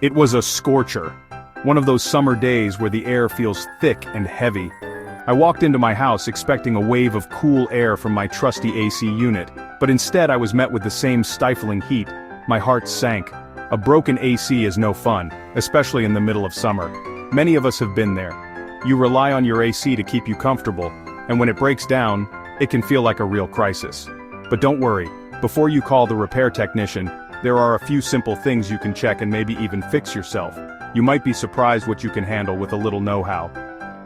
It was a scorcher. One of those summer days where the air feels thick and heavy. I walked into my house expecting a wave of cool air from my trusty AC unit, but instead I was met with the same stifling heat. My heart sank. A broken AC is no fun, especially in the middle of summer. Many of us have been there. You rely on your AC to keep you comfortable, and when it breaks down, it can feel like a real crisis. But don't worry, before you call the repair technician, there are a few simple things you can check and maybe even fix yourself. You might be surprised what you can handle with a little know-how.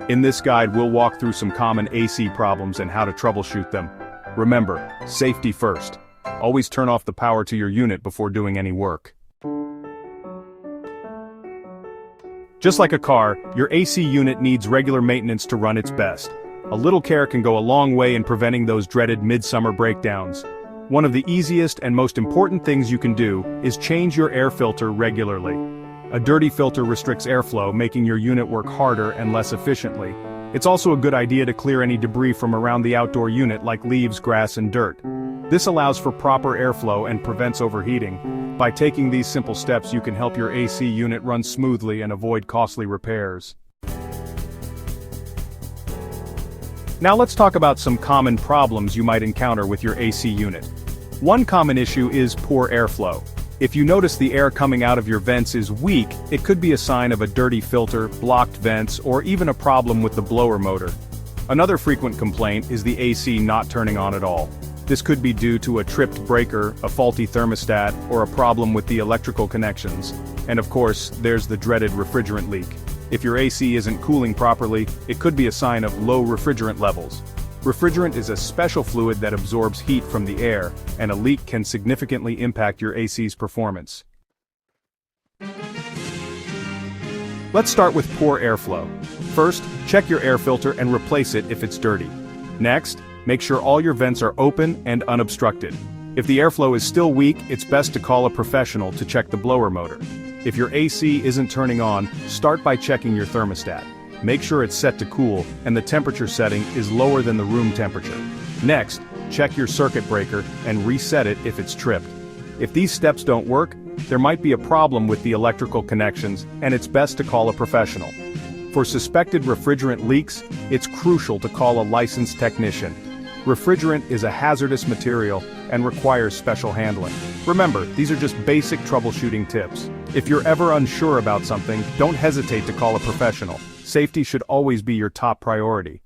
In this guide, we'll walk through some common AC problems and how to troubleshoot them. Remember, safety first. Always turn off the power to your unit before doing any work. Just like a car, your AC unit needs regular maintenance to run its best. A little care can go a long way in preventing those dreaded midsummer breakdowns. One of the easiest and most important things you can do is change your air filter regularly. A dirty filter restricts airflow, making your unit work harder and less efficiently. It's also a good idea to clear any debris from around the outdoor unit like leaves, grass, and dirt. This allows for proper airflow and prevents overheating. By taking these simple steps, you can help your AC unit run smoothly and avoid costly repairs. Now let's talk about some common problems you might encounter with your AC unit. One common issue is poor airflow. If you notice the air coming out of your vents is weak, it could be a sign of a dirty filter, blocked vents, or even a problem with the blower motor. Another frequent complaint is the AC not turning on at all. This could be due to a tripped breaker, a faulty thermostat, or a problem with the electrical connections. And of course, there's the dreaded refrigerant leak. If your AC isn't cooling properly, it could be a sign of low refrigerant levels. Refrigerant is a special fluid that absorbs heat from the air, and a leak can significantly impact your AC's performance. Let's start with poor airflow. First, check your air filter and replace it if it's dirty. Next, make sure all your vents are open and unobstructed. If the airflow is still weak, it's best to call a professional to check the blower motor. If your AC isn't turning on, start by checking your thermostat. Make sure it's set to cool, and the temperature setting is lower than the room temperature. Next, check your circuit breaker and reset it if it's tripped. If these steps don't work, there might be a problem with the electrical connections, and it's best to call a professional. For suspected refrigerant leaks, it's crucial to call a licensed technician. Refrigerant is a hazardous material and requires special handling. Remember, these are just basic troubleshooting tips. If you're ever unsure about something, don't hesitate to call a professional. Safety should always be your top priority.